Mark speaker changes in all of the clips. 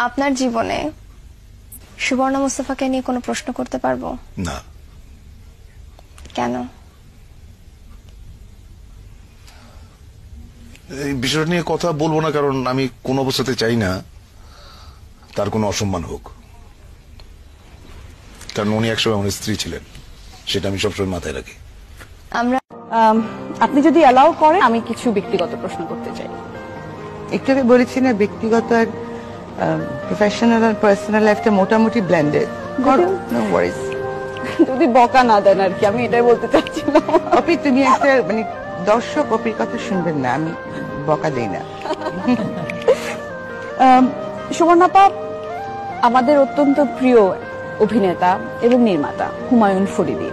Speaker 1: আপনার জীবনে সুবর্ণা মুস্তাফাকে নিয়ে কোনো প্রশ্ন করতে পারবো
Speaker 2: না?
Speaker 1: কেন?
Speaker 2: এই বিষয়টা নিয়ে কথা বলবো না, কারণ আমি কোন অবস্থাতে চাই না তার কোনো অসম্মান হোক, কারণ উনি একসময় আমার স্ত্রী ছিলেন, সেটা আমি সবসময় মাথায় রাখি।
Speaker 1: আমরা
Speaker 3: আপনি যদি অ্যালাউ করেন আমি কিছু ব্যক্তিগত প্রশ্ন করতে চাই।
Speaker 4: একটু আগে বলেছি না, ব্যক্তিগত আর প্রফেশনাল আর পার্সোনাল লাইফটা মোটামুটি ব্লেন্ডেড। No worries.
Speaker 3: যদি বকা না দেন আর কি, আমি এটাই বলতে চাচ্ছিলাম।
Speaker 4: অপি, তুমি একটা মানে দর্শক অপির কথা শুনবেন না, আমি বকা দেই না।
Speaker 3: সুবর্ণাপা আমাদের অত্যন্ত প্রিয় অভিনেতা এবং নির্মাতা হুমায়ুন ফরিদী,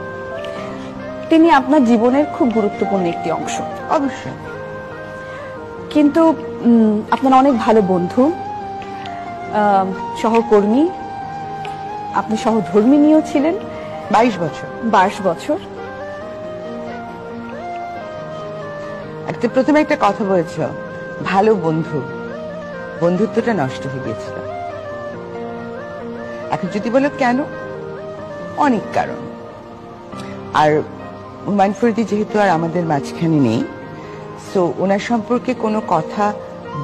Speaker 3: তিনি আপনার জীবনের খুব গুরুত্বপূর্ণ একটি অংশ।
Speaker 4: অবশ্যই।
Speaker 3: কিন্তু আপনার অনেক ভালো বন্ধু, সহকর্মী, আপনি সহধর্মিণীও ছিলেন
Speaker 4: 22 বছর।
Speaker 3: 22 বছর।
Speaker 4: প্রথমে একটা কথা বলেছ, ভালো বন্ধু, বন্ধুত্বটা নষ্ট হয়ে গিয়েছিল। এখন যদি বলো কেন, অনেক কারণ। আর হুমায়ুন ফরিদী যেহেতু আর আমাদের মাঝখানে নেই, সো ওনার সম্পর্কে কোনো কথা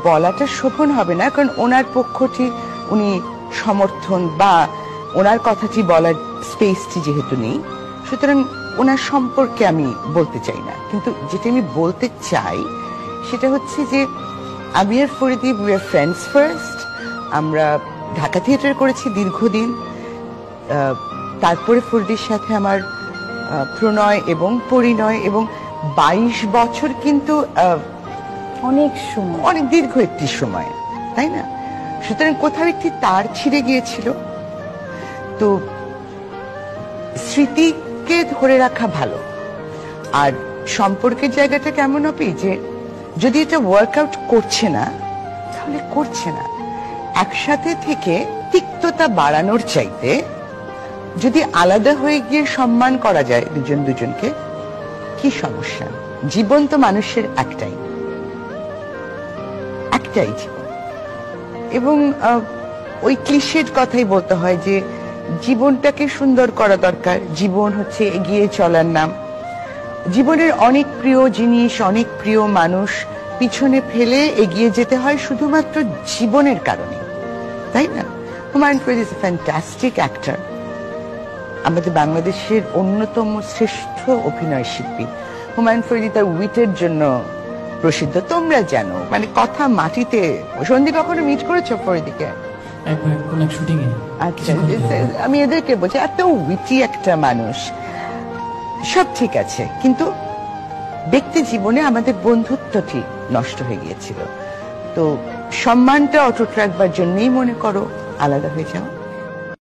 Speaker 4: বলাটা শোভন হবে না, কারণ ওনার পক্ষটি উনি সমর্থন বা ওনার কথাটি বলার স্পেসটি যেহেতু নেই, সুতরাং ওনার সম্পর্কে আমি বলতে চাই না। কিন্তু যেটা আমি বলতে চাই সেটা হচ্ছে যে আমি আর Faridi we are friends first. আমরা ঢাকা থিয়েটার করেছি দীর্ঘদিন, তারপরে ফরিদীর সাথে আমার প্রণয় এবং পরিণয়, এবং 22 বছর কিন্তু
Speaker 3: অনেক সময়,
Speaker 4: অনেক দীর্ঘ একটি সময়, তাই না? সুতরাং কোথাও একটি তার ছিঁড়ে গিয়েছিল। তো স্মৃতিকে ধরে রাখা ভালো। আর সম্পর্কের জায়গাটা কেমন হবে যে যদি এটা ওয়ার্কআউট করছে না তাহলে করছে না, একসাথে থেকে তিক্ততা বাড়ানোর চাইতে যদি আলাদা হয়ে গিয়ে সম্মান করা যায় দুজন দুজনকে, কি সমস্যা? জীবন তো মানুষের একটাই জীবন। এবং ওই ক্লিশেড কথাই বলতে হয় যে জীবনটাকে সুন্দর করা দরকার, জীবন হচ্ছে এগিয়ে চলার নাম। জীবনের অনেক প্রিয় জিনিস, অনেক প্রিয় মানুষ পিছনে ফেলে এগিয়ে যেতে হয় শুধুমাত্র জীবনের কারণে, তাই না? Humayun Faridi is a fantastic actor, আমাদের বাংলাদেশের অন্যতম শ্রেষ্ঠ অভিনয় শিল্পী। হুমায়ুন ফরিদী তার উইটের জন্য প্রসিদ্ধ, তোমরা জানো। মানে কথা মাটিতে। সন্দীপ কখনো মিট করেছো ফরিদীকে? আচ্ছা, আমি এদেরকে বলছি, এত উইটি একটা মানুষ। সব ঠিক আছে, কিন্তু ব্যক্তি জীবনে আমাদের বন্ধুত্বটি নষ্ট হয়ে গিয়েছিল। তো সম্মানটা অটুট রাখবার জন্যই মনে করো আলাদা হয়ে যাও।